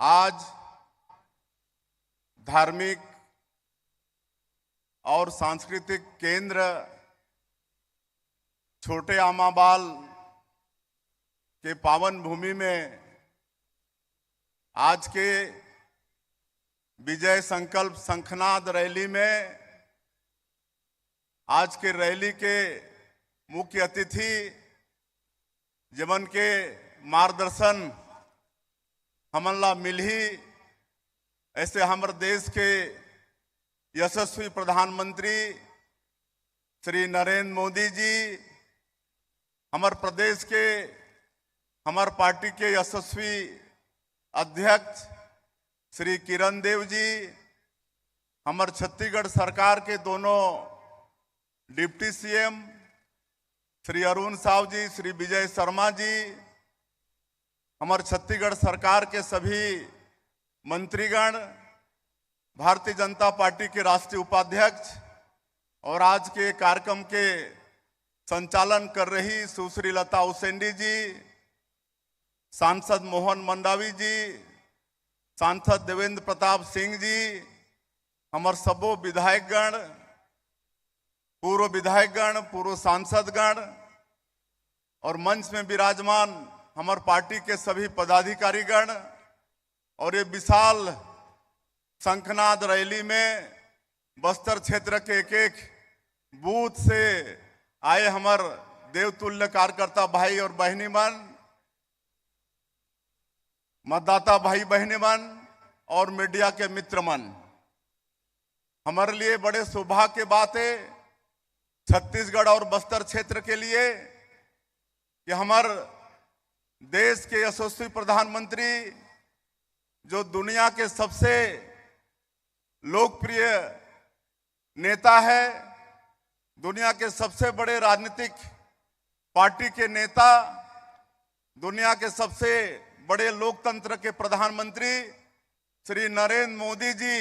आज धार्मिक और सांस्कृतिक केंद्र छोटे आमाबाल के पावन भूमि में आज के विजय संकल्प शंखनाद रैली में आज के रैली के मुख्य अतिथि जीवन के मार्गदर्शन हमला मिली ऐसे हमारे देश के यशस्वी प्रधानमंत्री श्री नरेंद्र मोदी जी, हमारे प्रदेश के हमारे पार्टी के यशस्वी अध्यक्ष श्री किरण देव जी, हमारे छत्तीसगढ़ सरकार के दोनों डिप्टी सीएम श्री अरुण साव जी, श्री विजय शर्मा जी, हमारे छत्तीसगढ़ सरकार के सभी मंत्रीगण, भारतीय जनता पार्टी के राष्ट्रीय उपाध्यक्ष और आज के कार्यक्रम के संचालन कर रही सुश्री लता उसेंडी जी, सांसद मोहन मंडावी जी, सांसद देवेंद्र प्रताप सिंह जी, हमारे सबो विधायकगण, पूर्व विधायकगण, पूर्व सांसदगण और मंच में विराजमान हमारे पार्टी के सभी पदाधिकारीगण और ये विशाल शंखनाद रैली में बस्तर क्षेत्र के एक एक बूथ से आए हमारे देवतुल्य कार्यकर्ता भाई और बहनी मन, मतदाता भाई बहनी मन और मीडिया के मित्र मन, हमारे लिए बड़े सौभाग्य की बात है छत्तीसगढ़ और बस्तर क्षेत्र के लिए कि हमारे देश के यशस्वी प्रधानमंत्री जो दुनिया के सबसे लोकप्रिय नेता है, दुनिया के सबसे बड़े राजनीतिक पार्टी के नेता, दुनिया के सबसे बड़े लोकतंत्र के प्रधानमंत्री श्री नरेंद्र मोदी जी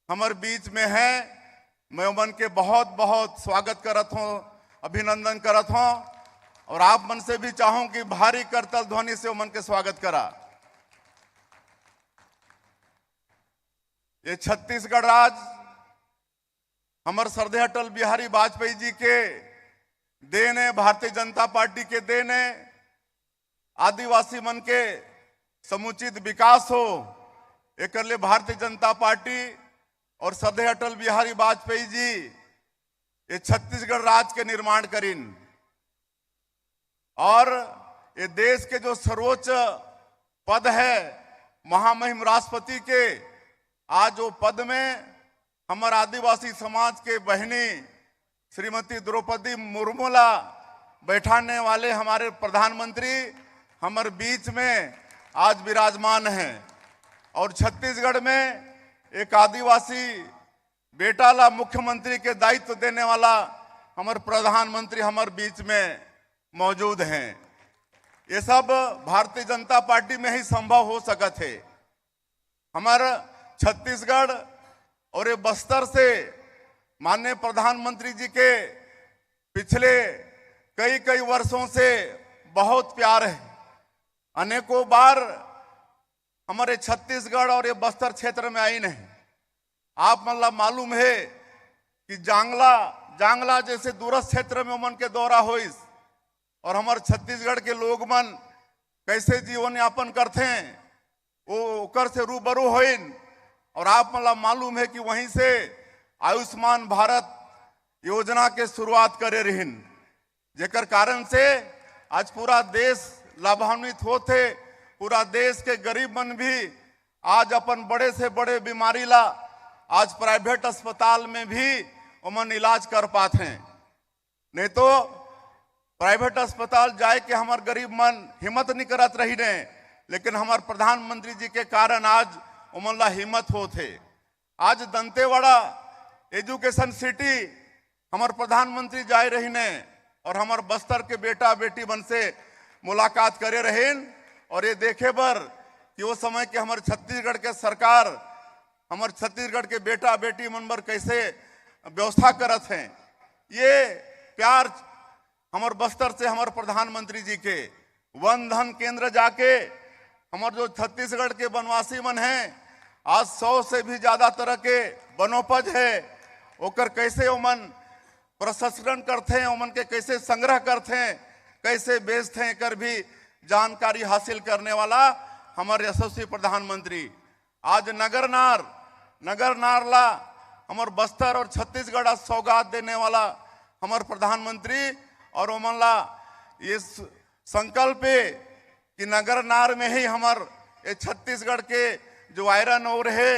हमारे बीच में हैं। मैं उमन के बहुत बहुत स्वागत करत हूँ, अभिनंदन करत हूँ और आप मन से भी चाहूं कि भारी करतल ध्वनि से उमन के स्वागत करा। ये छत्तीसगढ़ राज्य हमारे श्रद्धेय अटल बिहारी वाजपेयी जी के देन है, भारतीय जनता पार्टी के देन है। आदिवासी मन के समुचित विकास हो एक लिए भारतीय जनता पार्टी और श्रद्धेय अटल बिहारी वाजपेयी जी ये छत्तीसगढ़ राज्य के निर्माण करीन और ये देश के जो सर्वोच्च पद है महामहिम राष्ट्रपति के, आज वो पद में हमारे आदिवासी समाज के बहनी श्रीमती द्रौपदी मुर्मूला बैठाने वाले हमारे प्रधानमंत्री हमारे बीच में आज विराजमान हैं और छत्तीसगढ़ में एक आदिवासी बेटा ला मुख्यमंत्री के दायित्व देने वाला हमारे प्रधानमंत्री हमारे बीच में मौजूद हैं। ये सब भारतीय जनता पार्टी में ही संभव हो सकत है। हमारा छत्तीसगढ़ और ये बस्तर से माननीय प्रधानमंत्री जी के पिछले कई वर्षों से बहुत प्यार है। अनेकों बार हमारे छत्तीसगढ़ और ये बस्तर क्षेत्र में आई नहीं। आप मतलब मालूम है कि जांगला जैसे दूरस्थ क्षेत्र में उमन के दौरा होइस और हमारे छत्तीसगढ़ के लोग मन कैसे जीवन यापन करते हैं वो ओकर से रूबरू होइन और आप मतलब मालूम है कि वहीं से आयुष्मान भारत योजना के शुरुआत करे रहिन, जेकर कारण से आज पूरा देश लाभान्वित होते। पूरा देश के गरीब मन भी आज अपन बड़े से बड़े बीमारी ला आज प्राइवेट अस्पताल में भी उमन इलाज कर पाते हैं। नहीं तो प्राइवेट अस्पताल जाए के हमारे गरीब मन हिम्मत नहीं करत रही ने, लेकिन हमारे प्रधानमंत्री जी के कारण आज उमन ला हिम्मत होते। आज दंतेवाड़ा एजुकेशन सिटी हमारे प्रधानमंत्री जाए रही ने और हमारे बस्तर के बेटा बेटी मन से मुलाकात करे रहेन और ये देखे बर कि वो समय के हमारे छत्तीसगढ़ के सरकार हमारे छत्तीसगढ़ के बेटा बेटी मन पर कैसे व्यवस्था करत हैं। ये प्यार हमारे बस्तर से हमारे प्रधानमंत्री जी के वन धन केंद्र जाके हमारे जो छत्तीसगढ़ के वनवासी मन हैं, आज 100 से भी ज्यादा तरह के वनोपज है, ओकर कैसे ओमन प्रसंस्करण करते हैं, ओमन के कैसे संग्रह करते हैं, कैसे बेचते हैं, कर भी जानकारी हासिल करने वाला हमारे यशस्वी प्रधानमंत्री। आज नगर नार ला हमार बस्तर और छत्तीसगढ़ आज सौगात देने वाला हमारे प्रधानमंत्री, और ओमन ला ये संकल्प है कि नगर नार में ही हमार ये छत्तीसगढ़ के जो आयरन ओर है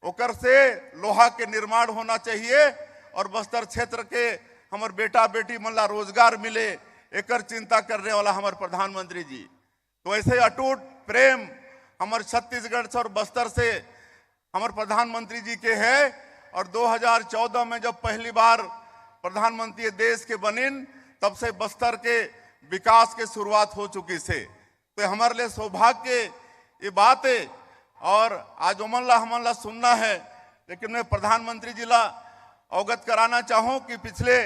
ओकर से लोहा के निर्माण होना चाहिए, और बस्तर क्षेत्र के हमार बेटा बेटी मन ला रोजगार मिले, एकर चिंता करने वाला हमारे प्रधानमंत्री जी। तो ऐसे अटूट प्रेम हमारे छत्तीसगढ़ से और बस्तर से हमारे प्रधानमंत्री जी के है। और 2014 में जब पहली बार प्रधानमंत्री देश के बनिन, तब से बस्तर के विकास के शुरुआत हो चुकी से। तो हमारे लिए सौभाग्य ये बात है, और आज हमला सुनना है। लेकिन मैं प्रधानमंत्री जी ला अवगत कराना चाहूं कि पिछले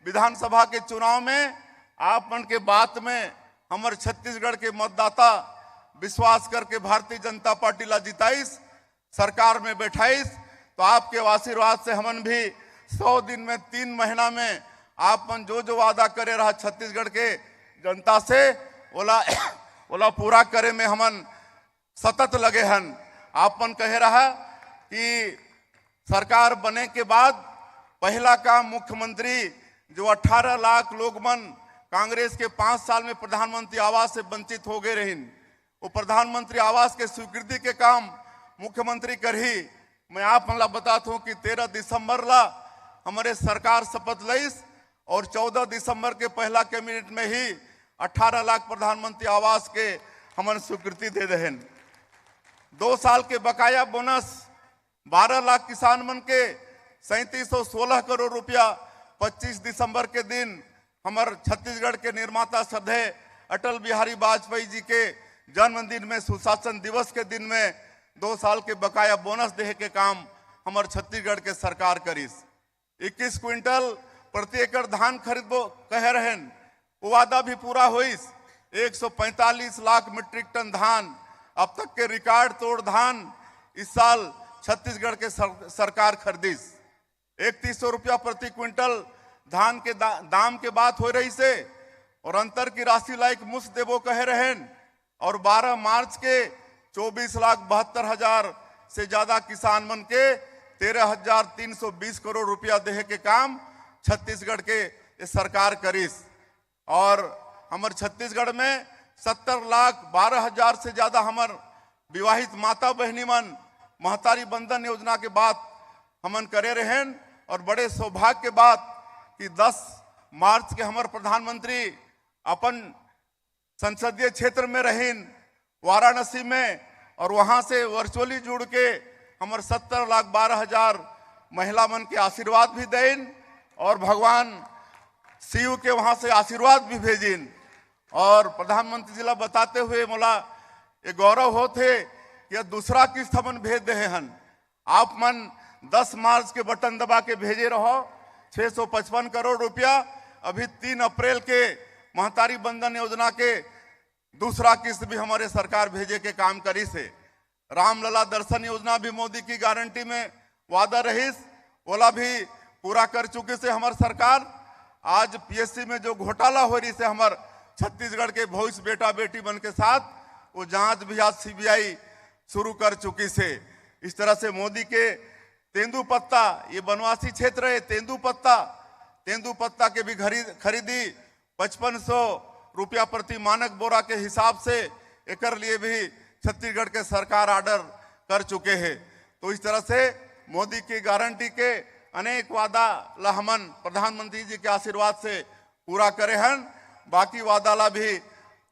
विधानसभा के चुनाव में आप मन के बात में हमारे छत्तीसगढ़ के मतदाता विश्वास करके भारतीय जनता पार्टी ला जिताइस, सरकार में बैठाइस। तो आपके आशीर्वाद से हमन भी 100 दिन में 3 महीना में आप मन जो वादा करे रहा छत्तीसगढ़ के जनता से ओला पूरा करे में हमन सतत लगे हन। आप मन कहे रहा कि सरकार बने के बाद पहला काम मुख्यमंत्री जो 18 लाख लोग मन कांग्रेस के 5 साल में प्रधानमंत्री आवास से वंचित हो गए रहिन, वो प्रधानमंत्री आवास के स्वीकृति के काम मुख्यमंत्री करही। मैं आप मन ला बताता हूँ कि 13 दिसंबर ला हमारे सरकार शपथ लईस, और 14 दिसंबर के पहला कैबिनेट में ही 18 लाख प्रधानमंत्री आवास के हमन स्वीकृति दे देहन। 2 साल के बकाया बोनस 12 लाख किसान मन के 3716 करोड़ रुपया 25 दिसंबर के दिन हमारे छत्तीसगढ़ के निर्माता श्रद्धेय अटल बिहारी वाजपेयी जी के जन्मदिन में, सुशासन दिवस के दिन में 2 साल के बकाया बोनस दे के काम हमारे छत्तीसगढ़ के सरकार करीस। 21 क्विंटल प्रति एकड़ धान खरीदबो कह रहें, वो वादा भी पूरा हुईस। 145 लाख मीट्रिक टन धान, अब तक के रिकॉर्ड तोड़ धान इस साल छत्तीसगढ़ के सरकार खरीदिस। 3100 रुपया प्रति क्विंटल धान के दाम के बात हो रही से, और अंतर की राशि लाइक मुफ्त देवो कहे रहें। और 12 मार्च के 24,72,000 से ज्यादा किसान मन के 13,320 करोड़ रुपया देहे के काम छत्तीसगढ़ के सरकार करीस। और हमारे छत्तीसगढ़ में 70,12,000 से ज्यादा हमार विवाहित माता बहनी मन महतारी बंधन योजना के बात हमन करे रहें। और बड़े सौभाग्य के बात कि 10 मार्च के हमारे प्रधानमंत्री अपन संसदीय क्षेत्र में रहीन वाराणसी में, और वहां से वर्चुअली जुड़ के हमारे 70,12,000 महिला मन के आशीर्वाद भी देन, और भगवान शिव के वहां से आशीर्वाद भी भेजिन। और प्रधानमंत्री जी ला बताते हुए मोला ये गौरव होते कि यह दूसरा किस्त हमन भेज दे हन। आप मन 10 मार्च के बटन दबा के भेजे रहो 655 करोड़ रुपया। अभी 3 अप्रैल के महतारी बंधन योजना के दूसरा किस्त भी हमारे सरकार भेजे के काम करी से। रामलला दर्शन योजना भी मोदी की गारंटी में वादा रहीस, ओला भी पूरा कर चुके से हमारे सरकार। आज पीएससी में जो घोटाला हो रही से हमारे छत्तीसगढ़ के भविष्य बेटा बेटी बन के साथ, वो जांच भी आज सीबीआई शुरू कर चुकी से। इस तरह से मोदी के तेंदुपत्ता, ये वनवासी क्षेत्र है, तेंदुपत्ता के भी खरीदी 5500 रुपया प्रति मानक बोरा के हिसाब से एकर लिए भी छत्तीसगढ़ के सरकार ऑर्डर कर चुके हैं। तो इस तरह से मोदी की गारंटी के अनेक वादा ला हमन प्रधानमंत्री जी के आशीर्वाद से पूरा करे हन। बाकी वादा ला भी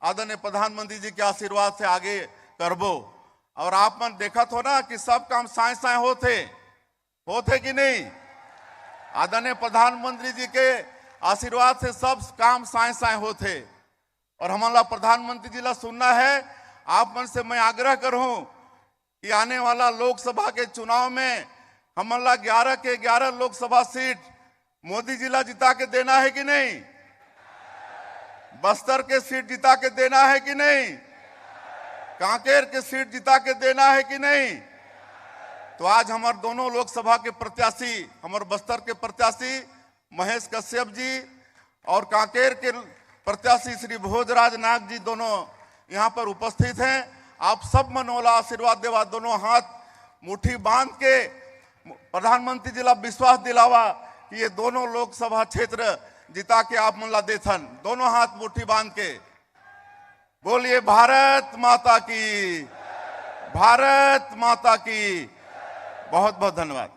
आदरणीय प्रधानमंत्री जी के आशीर्वाद से आगे करबो। और आप मन देखत हो ना कि सब काम साए साए होते कि नहीं। आदरणीय प्रधानमंत्री जी के आशीर्वाद से सब काम साए साए होते। और हमारा प्रधानमंत्री जी ला सुनना है। आप मन से मैं आग्रह करूं कि आने वाला लोकसभा के चुनाव में हमारा 11 के 11 लोकसभा सीट मोदी जी ला जिता के देना है कि नहीं। बस्तर के सीट जिता के देना है कि नहीं। कांकेर की सीट जिता के देना है कि नहीं? तो आज हमारे दोनों लोकसभा के प्रत्याशी, हमारे बस्तर के प्रत्याशी महेश कश्यप जी और कांकेर के प्रत्याशी श्री भोजराज नाग जी दोनों यहाँ पर उपस्थित हैं। आप सब मनोला आशीर्वाद देवा, दोनों हाथ मुट्ठी बांध के प्रधानमंत्री जिला विश्वास दिलावा कि ये दोनों लोकसभा क्षेत्र जिता के आप मनला देथन। दोनों हाथ मुट्ठी बांध के बोलिए भारत माता की, भारत माता की। बहुत बहुत धन्यवाद।